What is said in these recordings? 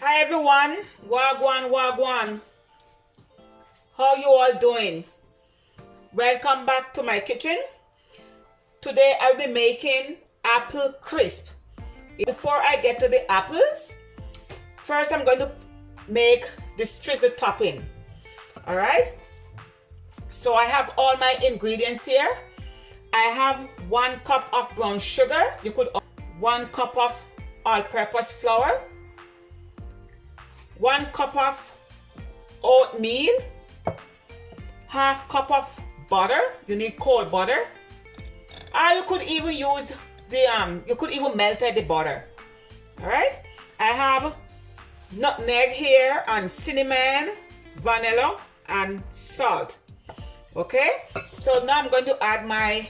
Hi everyone, wagwan wagwan. How you all doing? Welcome back to my kitchen. Today I'll be making apple crisp. Before I get to the apples, first I'm going to make this drizzle topping. Alright, so I have all my ingredients here. I have 1 cup of brown sugar. You could 1 cup of all-purpose flour, 1 cup of oatmeal, half cup of butter. You need cold butter, or you could even use the you could even melt the butter. All right, I have nutmeg here and cinnamon, vanilla and salt. Okay, so now I'm going to add my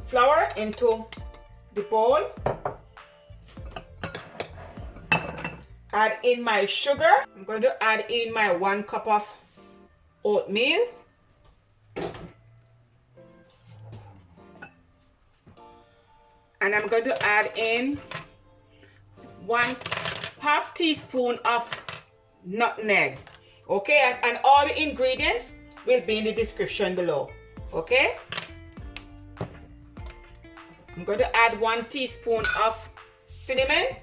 flour into the bowl. Add in my sugar. I'm going to add in my 1 cup of oatmeal. And I'm going to add in 1/2 teaspoon of nutmeg. Okay, and all the ingredients will be in the description below. Okay, I'm going to add 1 teaspoon of cinnamon.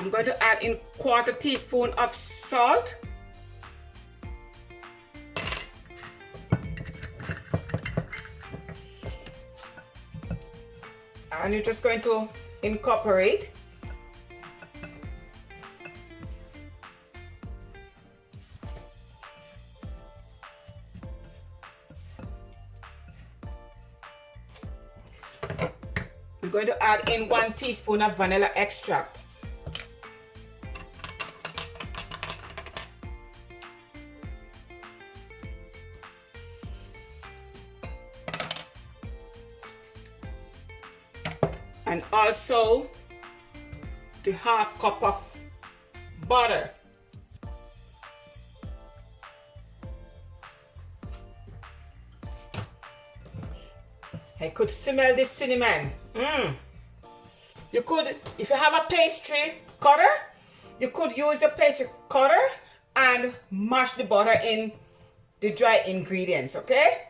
I'm going to add in 1/4 teaspoon of salt. And you're just going to incorporate. We're going to add in 1 teaspoon of vanilla extract. And also the 1/2 cup of butter. I could smell the cinnamon. You could, if you have a pastry cutter, you could use a pastry cutter and mash the butter in the dry ingredients, okay?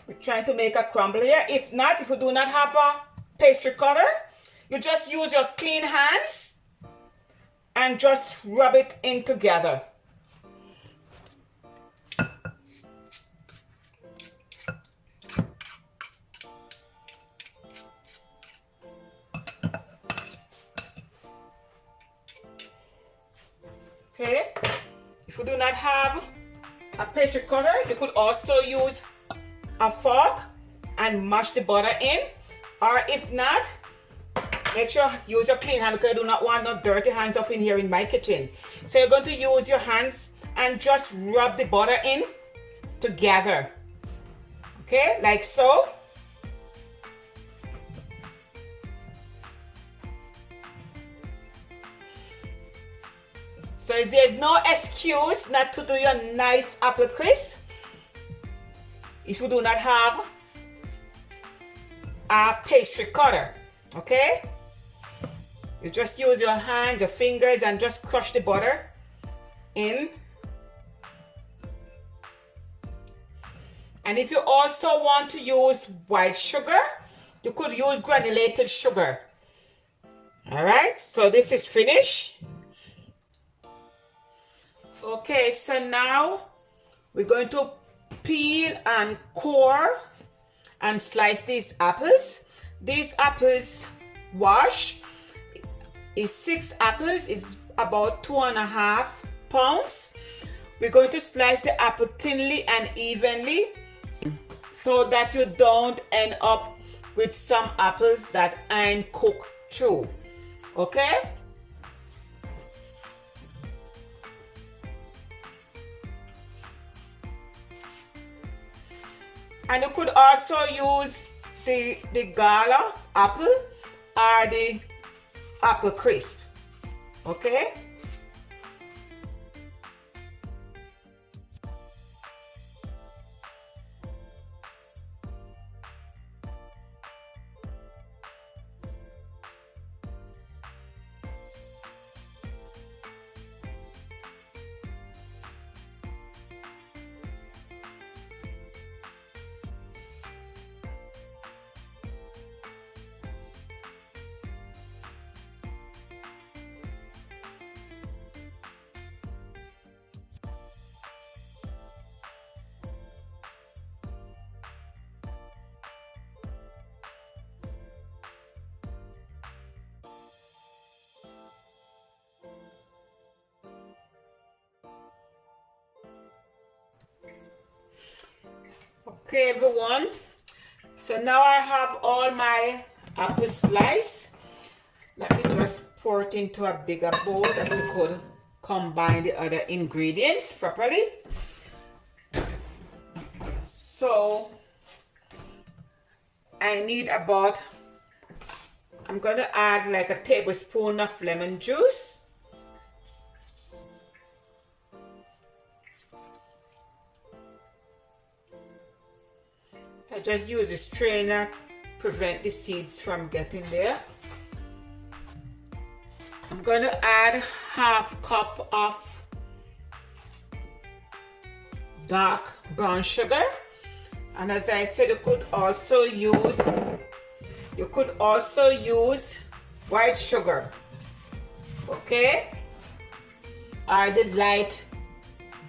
We're trying to make a crumble here. If not, if you do not have a pastry cutter, you just use your clean hands and just rub it in together. Okay, if you do not have a pastry cutter, you could also use a fork and mash the butter in, or if not, make sure you use your clean hand, because I do not want no dirty hands up in here in my kitchen. So you're going to use your hands and just rub the butter in together, okay, like so. So there's no excuse not to do your nice apple crisp if you do not have a pastry cutter, okay? You just use your hands, your fingers, and just crush the butter in. And if you also want to use white sugar, you could use granulated sugar. All right, so this is finished. Okay, so now we're going to peel and core and slice these apples. These apples wash is 6 apples, is about 2.5 pounds. We're going to slice the apple thinly and evenly so that you don't end up with some apples that aren't cooked through. Okay? And you could also use the gala apple or the apple crisp. Okay? Okay, everyone, so now I have all my apple slice. Let me just pour it into a bigger bowl that we could combine the other ingredients properly. So I need about, I'm going to add like a tablespoon of lemon juice. I just use a strainer to prevent the seeds from getting there. I'm going to add half cup of dark brown sugar, and as I said, you could also use white sugar, okay, or the light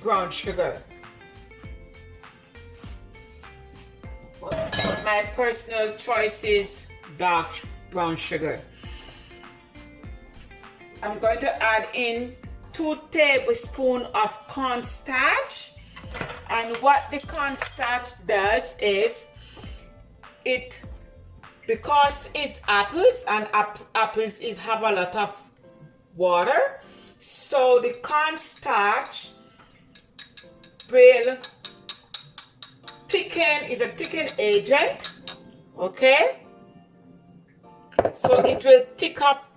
brown sugar. But my personal choice is dark brown sugar. I'm going to add in 2 tablespoons of cornstarch, and what the cornstarch does is because it's apples, and apples have a lot of water, so the cornstarch will is a thickening agent, okay? So it will thick up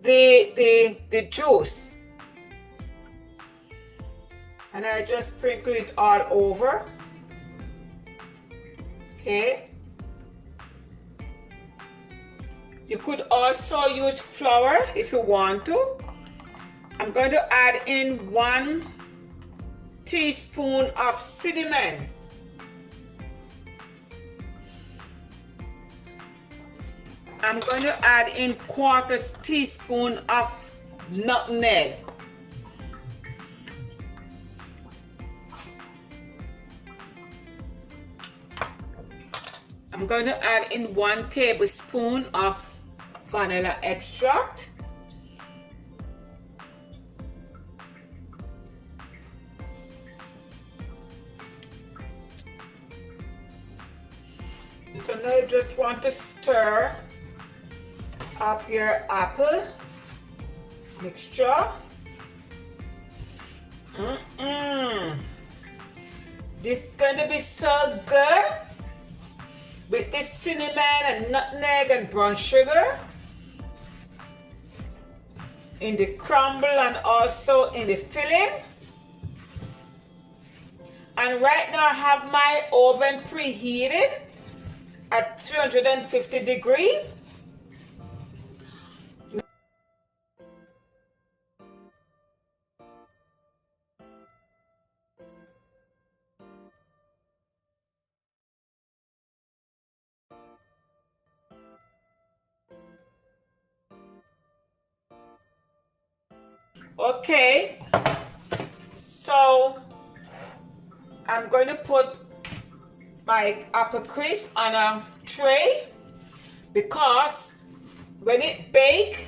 the juice, and I just sprinkle it all over, okay? You could also use flour if you want to. I'm going to add in 1 teaspoon of cinnamon. I'm going to add in 1/4 teaspoon of nutmeg. I'm going to add in 1 tablespoon of vanilla extract. So now you just want to stir up your apple mixture. This is going to be so good with this cinnamon and nutmeg and brown sugar in the crumble and also in the filling. And right now I have my oven preheated at 350 degrees. Okay, so I'm going to put my apple crisp on a tray, because when it bakes,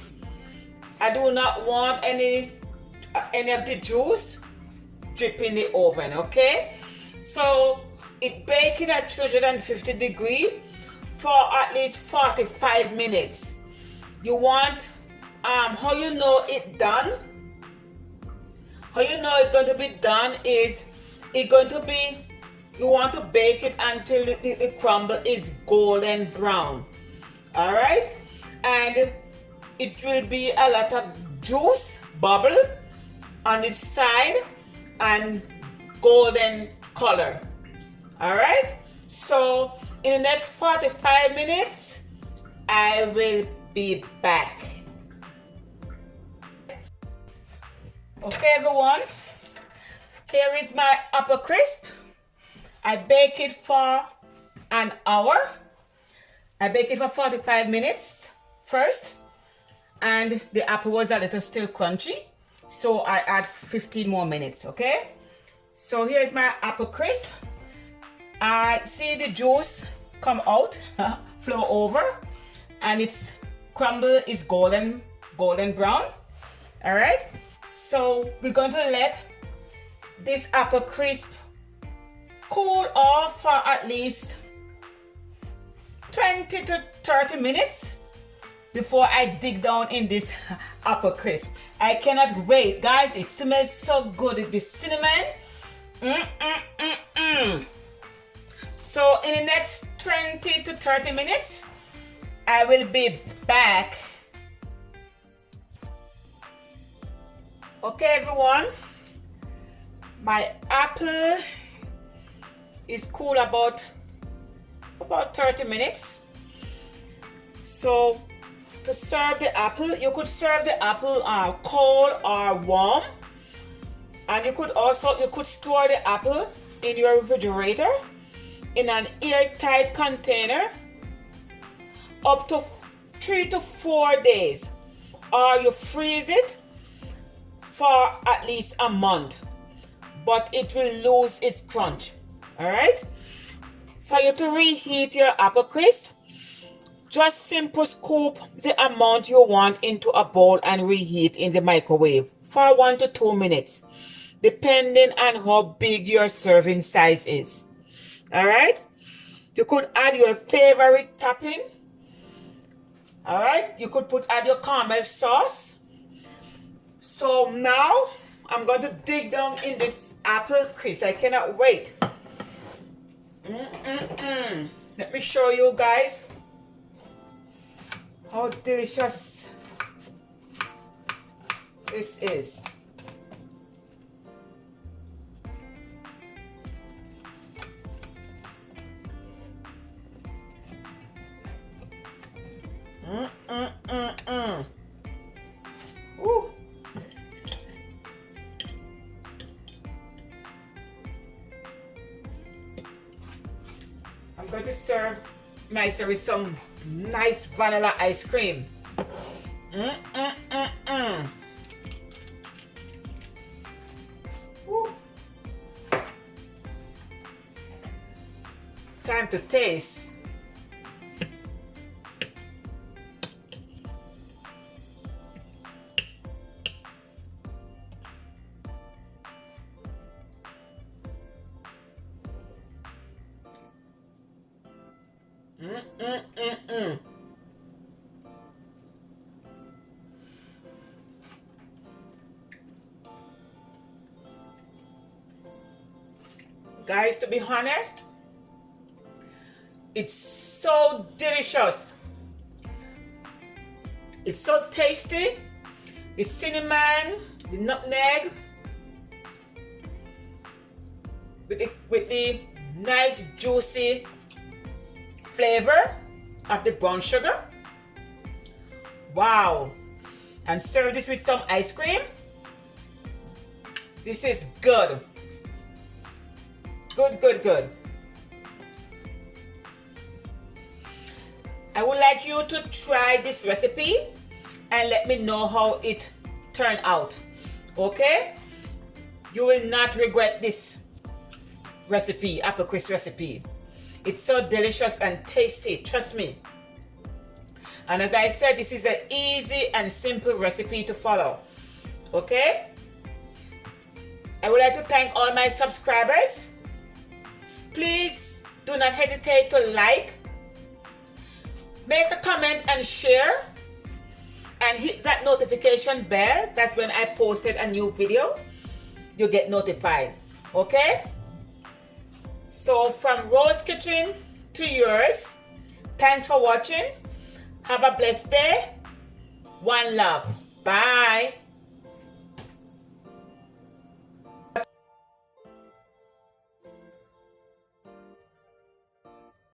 I do not want any of the juice drip in the oven, okay? So it baking at 250 degrees for at least 45 minutes. You want, how you know it done? How you know it's going to be done is you want to bake it until the crumble is golden brown. All right, and it will be a lot of juice bubble on its side and golden color. All right, so in the next 45 minutes I will be back. Okay, everyone, here is my apple crisp. I bake it for an hour. I bake it for 45 minutes first, and the apple was a little still crunchy, so I add 15 more minutes, okay? So here's my apple crisp. I see the juice come out, flow over, and its crumble is golden brown. All right, so we're going to let this apple crisp cool off for at least 20 to 30 minutes before I dig down in this apple crisp. I cannot wait, guys. It smells so good. The cinnamon. So in the next 20 to 30 minutes, I will be back. Okay, everyone. My apple is cool about 30 minutes. So to serve the apple, you could serve the apple cold or warm, and you could store the apple in your refrigerator in an airtight container up to 3 to 4 days, or you freeze it for at least a month, but it will lose its crunch. All right, for you to reheat your apple crisp, just simply scoop the amount you want into a bowl and reheat in the microwave for 1 to 2 minutes, depending on how big your serving size is. All right, you could add your favorite topping. All right, you could add your caramel sauce. So now I'm going to dig down in this apple crisp. I cannot wait. Let me show you guys how delicious this is. Ooh. I'm going to serve myself with some nice vanilla ice cream. Ooh. Time to taste. Guys, to be honest, it's so delicious. It's so tasty. The cinnamon, the nutmeg, with the nice juicy flavor of the brown sugar. Wow. And serve this with some ice cream. This is good. Good. I would like you to try this recipe and let me know how it turned out. Okay? You will not regret this recipe, apple crisp recipe. It's so delicious and tasty, trust me. And as I said, this is an easy and simple recipe to follow. Okay? I would like to thank all my subscribers. Please do not hesitate to like, make a comment and share, and hit that notification bell. That's when I posted a new video, you get notified. Okay? So from Rose Kitchen to yours, thanks for watching. Have a blessed day. One love. Bye.